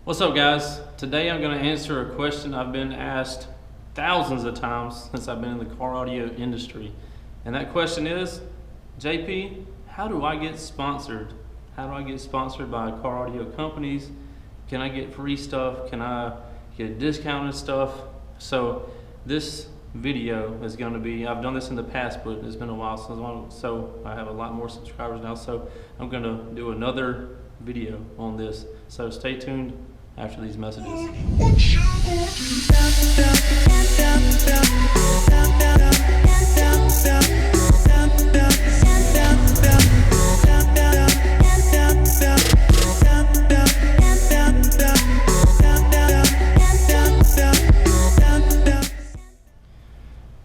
What's up, guys? Today I'm going to answer a question I've been asked thousands of times since I've been in the car audio industry. And that question is, JP, how do I get sponsored? How do I get sponsored by car audio companies? Can I get free stuff? Can I get discounted stuff? So this video is going to be, I've done this in the past, but it's been a while so I have a lot more subscribers now. So I'm going to do another video on this. So stay tuned after these messages.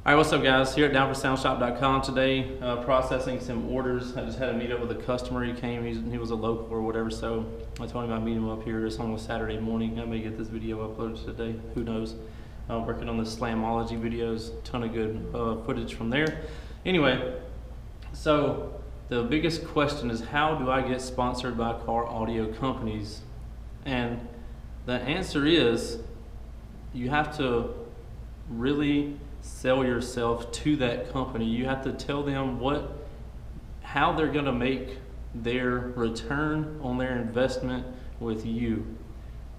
All right, what's up, guys? Here at downforsoundshop.com today, processing some orders. I just had a meet up with a customer. He came, he was a local or whatever, so I told him I'd meet him up here. It's on a Saturday morning. I may get this video uploaded today, who knows. Working on the Slamology videos, ton of good footage from there. Anyway, so the biggest question is, how do I get sponsored by car audio companies? And the answer is, you have to really sell yourself to that company. You have to tell them how they're going to make their return on their investment with you.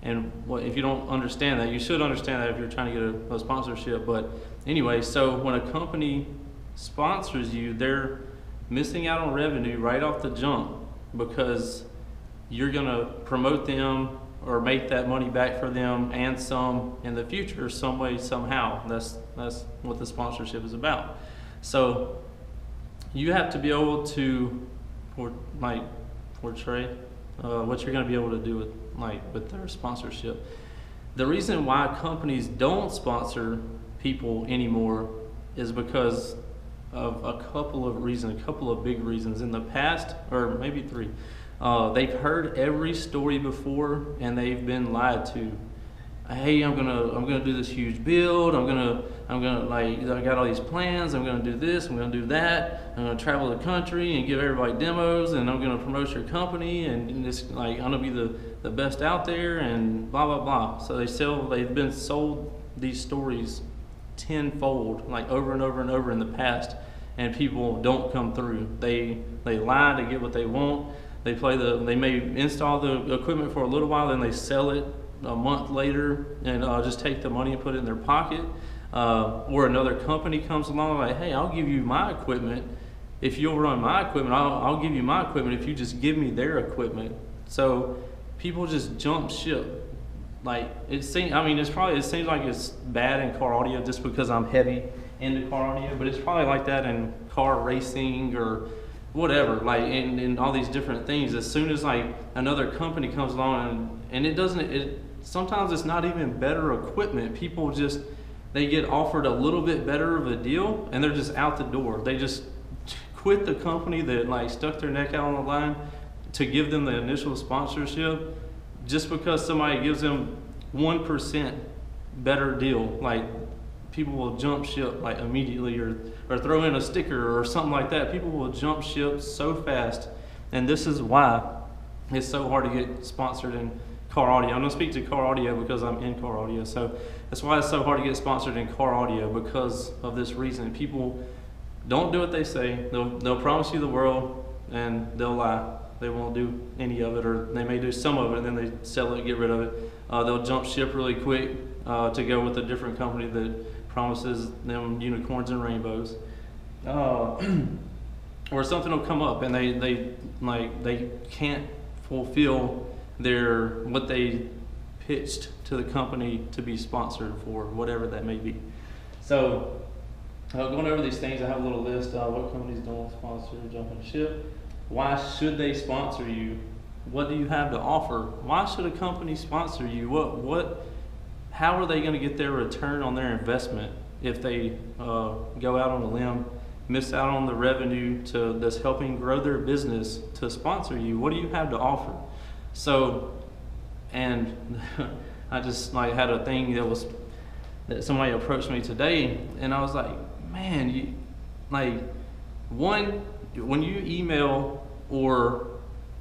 And if you don't understand that, you should understand that if you're trying to get a sponsorship. But anyway, so when a company sponsors you, they're missing out on revenue right off the jump because you're going to promote them or make that money back for them and some in the future, some way, somehow. That's what the sponsorship is about. So you have to be able to portray what you're going to be able to do with their sponsorship. The reason why companies don't sponsor people anymore is because of a couple of big reasons. In the past, or maybe three, they've heard every story before and they've been lied to. Hey, I'm gonna do this huge build. I'm gonna I got all these plans. I'm gonna do this. I'm gonna do that. I'm gonna travel the country and give everybody demos, and I'm gonna promote your company, and it's I'm gonna be the best out there, and blah blah blah. So they've been sold these stories tenfold, over and over and over in the past, and people don't come through. They lie to get what they want. They may install the equipment for a little while, then they sell it a month later and just take the money and put it in their pocket. Or another company comes along like, hey, I'll give you my equipment. If you'll run my equipment, I'll give you my equipment if you just give me their equipment. So people just jump ship. It seems like it's bad in car audio just because I'm heavy into car audio, but it's probably like that in car racing or whatever, in all these different things. As soon as another company comes along and sometimes it's not even better equipment. People they get offered a little bit better of a deal and they're just out the door. They just quit the company that stuck their neck out on the line to give them the initial sponsorship just because somebody gives them 1% better deal. People will jump ship immediately or throw in a sticker or something like that. People will jump ship so fast, and this is why it's so hard to get sponsored in car audio. I'm going to speak to car audio because I'm in car audio, so that's why it's so hard to get sponsored in car audio, because of this reason. People don't do what they say. They'll promise you the world and they'll lie. They won't do any of it, or they may do some of it and then they sell it, get rid of it. They'll jump ship really quick to go with a different company that promises them unicorns and rainbows, or something will come up and they can't fulfill what they pitched to the company to be sponsored for, whatever that may be. So going over these things, I have a little list of what companies don't sponsor, jumping ship. Why should they sponsor you? What do you have to offer? Why should a company sponsor you? How are they going to get their return on their investment if they go out on a limb, miss out on the revenue that's helping grow their business to sponsor you? What do you have to offer? So, and I just had a thing that somebody approached me today, and I was like, man, when you email or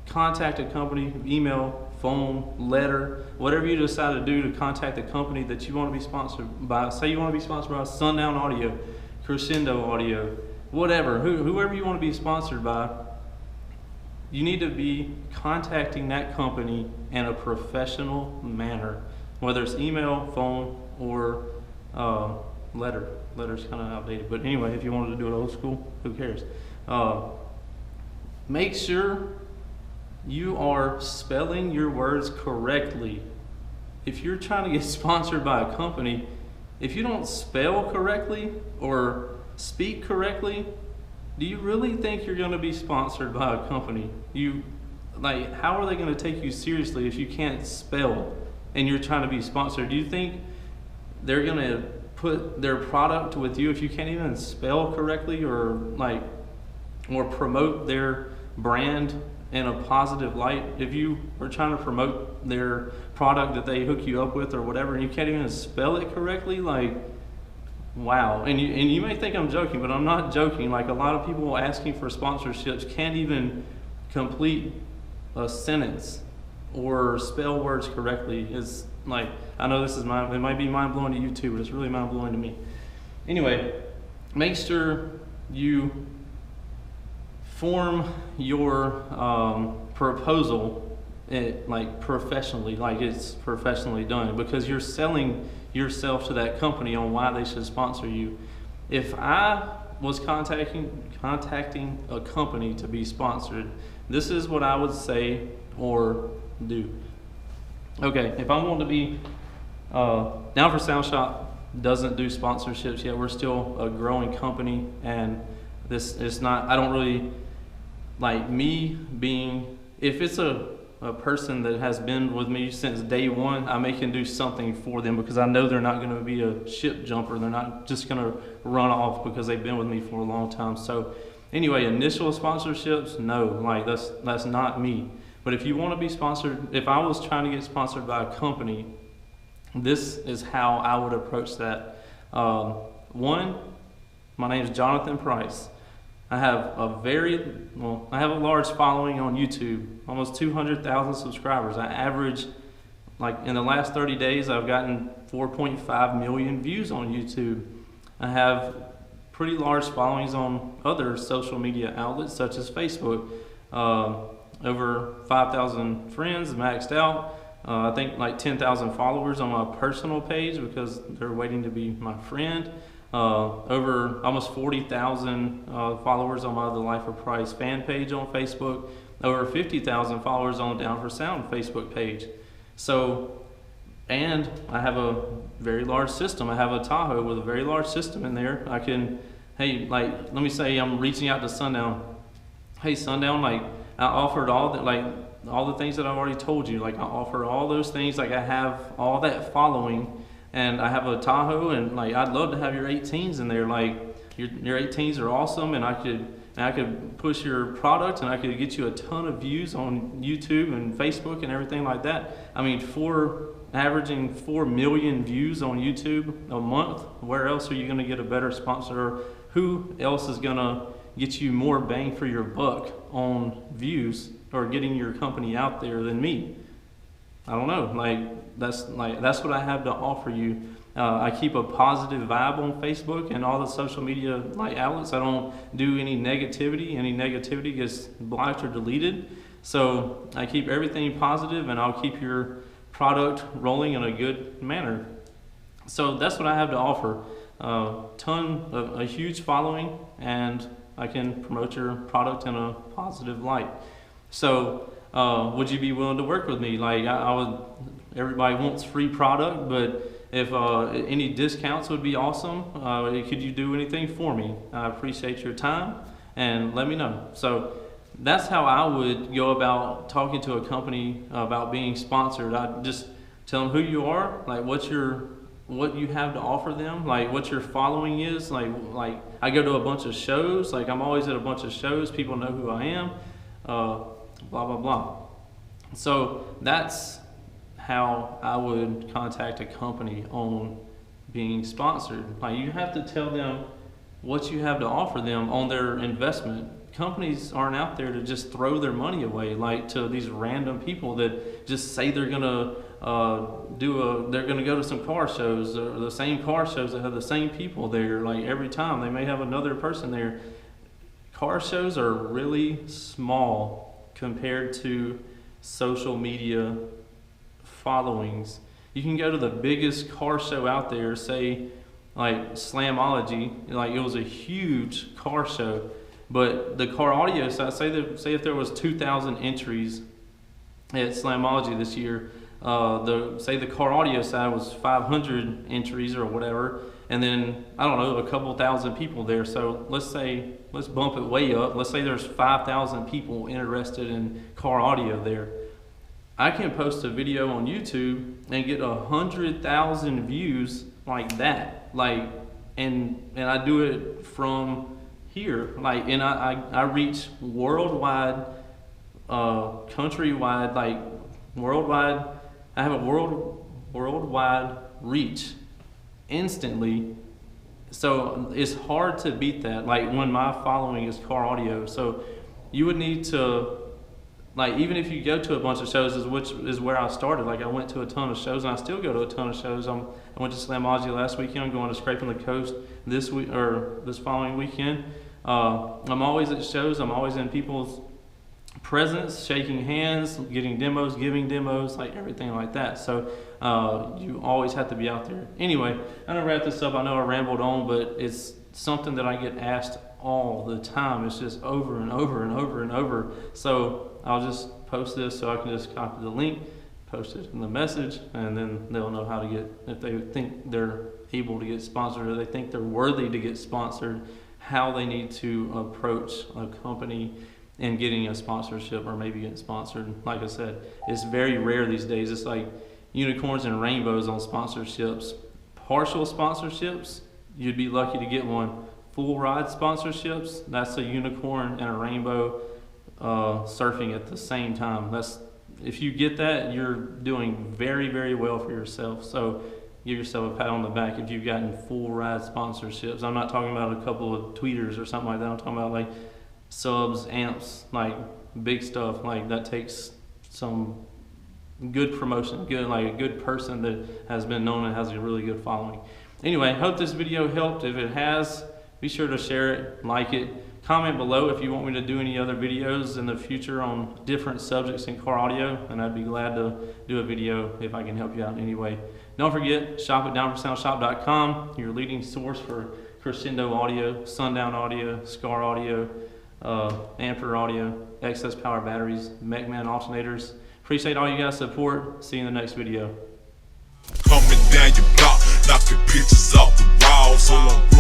contact a company, email, phone, letter, whatever you decide to do to contact the company that you want to be sponsored by. Say you want to be sponsored by Sundown Audio, Crescendo Audio, whatever, whoever you want to be sponsored by, you need to be contacting that company in a professional manner, whether it's email, phone, or letter. Letter's kind of outdated, but anyway, if you wanted to do it old school, who cares? Make sure you are spelling your words correctly. If you're trying to get sponsored by a company, if you don't spell correctly or speak correctly, do you really think you're going to be sponsored by a company? How are they going to take you seriously if you can't spell and you're trying to be sponsored? Do you think they're going to put their product with you if you can't even spell correctly, or promote their brand in a positive light? If you are trying to promote their product that they hook you up with or whatever, and you can't even spell it correctly, wow. And you may think I'm joking, but I'm not joking. A lot of people asking for sponsorships can't even complete a sentence or spell words correctly. It's I know it might be mind blowing to you too, but it's really mind blowing to me. Anyway, make sure you form your proposal professionally, it's professionally done, because you're selling yourself to that company on why they should sponsor you. If I was contacting a company to be sponsored, this is what I would say or do. Okay, if I want to be Down for Sound Shop doesn't do sponsorships yet. We're still a growing company, and this is not, I don't really me being, if it's a person that has been with me since day one, I can do something for them, because I know they're not going to be a ship jumper. They're not just going to run off because they've been with me for a long time. So anyway, initial sponsorships, no, that's not me. But if you want to be sponsored, if I was trying to get sponsored by a company, this is how I would approach that. One, my name is Jonathan Price. I have I have a large following on YouTube, almost 200,000 subscribers. I average, in the last 30 days, I've gotten 4.5 million views on YouTube. I have pretty large followings on other social media outlets such as Facebook. Over 5,000 friends, maxed out. I think 10,000 followers on my personal page because they're waiting to be my friend. Over almost 40,000 followers on my The Life of Price fan page on Facebook. Over 50,000 followers on Down for Sound Facebook page. So, and I have a very large system. I have a Tahoe with a very large system in there. I can, hey, let me say I'm reaching out to Sundown. Hey, Sundown, I offered all the things that I've already told you. I offer all those things. I have all that following, and I have a Tahoe, and I'd love to have your 18s in there. Your 18s are awesome, and I could push your product, and I could get you a ton of views on YouTube and Facebook and everything like that. Averaging 4 million views on YouTube a month. Where else are you going to get a better sponsor? Who else is going to get you more bang for your buck on views or getting your company out there than me? I don't know. That's what I have to offer you. I keep a positive vibe on Facebook and all the social media outlets. I don't do any negativity. Any negativity gets blocked or deleted. So I keep everything positive, and I'll keep your product rolling in a good manner. So that's what I have to offer. A huge following, and I can promote your product in a positive light. So would you be willing to work with me? Everybody wants free product, but if any discounts would be awesome. Could you do anything for me? I appreciate your time, and let me know. So that's how I would go about talking to a company about being sponsored. I just tell them who you are, what you have to offer them, what your following is. I go to a bunch of shows. I'm always at a bunch of shows. People know who I am. Blah blah blah. So that's how I would contact a company on being sponsored. You have to tell them what you have to offer them on their investment, companies aren't out there to just throw their money away, like to these random people that just say they're gonna they're gonna go to some car shows, or the same car shows that have the same people there. Like every time they may have another person there. Car shows are really small compared to social media followings. You can go to the biggest car show out there, say like Slamology, like it was a huge car show, but the car audio side, say if there was 2,000 entries at Slamology this year, say the car audio side was 500 entries or whatever, and then I don't know, a couple thousand people there. So let's bump it way up. Let's say there's 5,000 people interested in car audio there. I can post a video on YouTube and get 100,000 views like that, like, and I do it from here, like, and I reach worldwide, countrywide, like worldwide. I have a worldwide reach instantly. So it's hard to beat that, like when my following is car audio. So you would need to, like, even if you go to a bunch of shows, which is where I started. Like I went to a ton of shows, and I still go to a ton of shows. I went to Slamology last weekend. I'm going to Scraping the Coast this week, or this following weekend. I'm always at shows. I'm always in people's presence, shaking hands, getting demos, giving demos, like everything like that. So you always have to be out there. Anyway, I'm gonna wrap this up. I know I rambled on, but it's something that I get asked all the time. It's just over and over and over and over. So I'll just post this so I can just copy the link, post it in the message, and then they'll know how to get, if they think they're able to get sponsored, or they think they're worthy to get sponsored, how they need to approach a company and getting a sponsorship, or maybe getting sponsored. Like I said, it's very rare these days. It's like unicorns and rainbows on sponsorships. Partial sponsorships, you'd be lucky to get one. Full ride sponsorships, that's a unicorn and a rainbow surfing at the same time. If you get that, you're doing very, very well for yourself. So give yourself a pat on the back if you've gotten full ride sponsorships. I'm not talking about a couple of tweeters or something like that. I'm talking about like subs, amps, like big stuff. Like that takes some good promotion, like a good person that has been known and has a really good following. Anyway, hope this video helped. If it has, be sure to share it, like it. Comment below if you want me to do any other videos in the future on different subjects in car audio, and I'd be glad to do a video if I can help you out in any way. Don't forget, shop at downforsoundshop.com, your leading source for crescendo audio, sundown audio, scar audio, amper audio, excess power batteries, MechMan alternators. Appreciate all you guys' support. See you in the next video. Coming down your block, knocking pictures off the walls.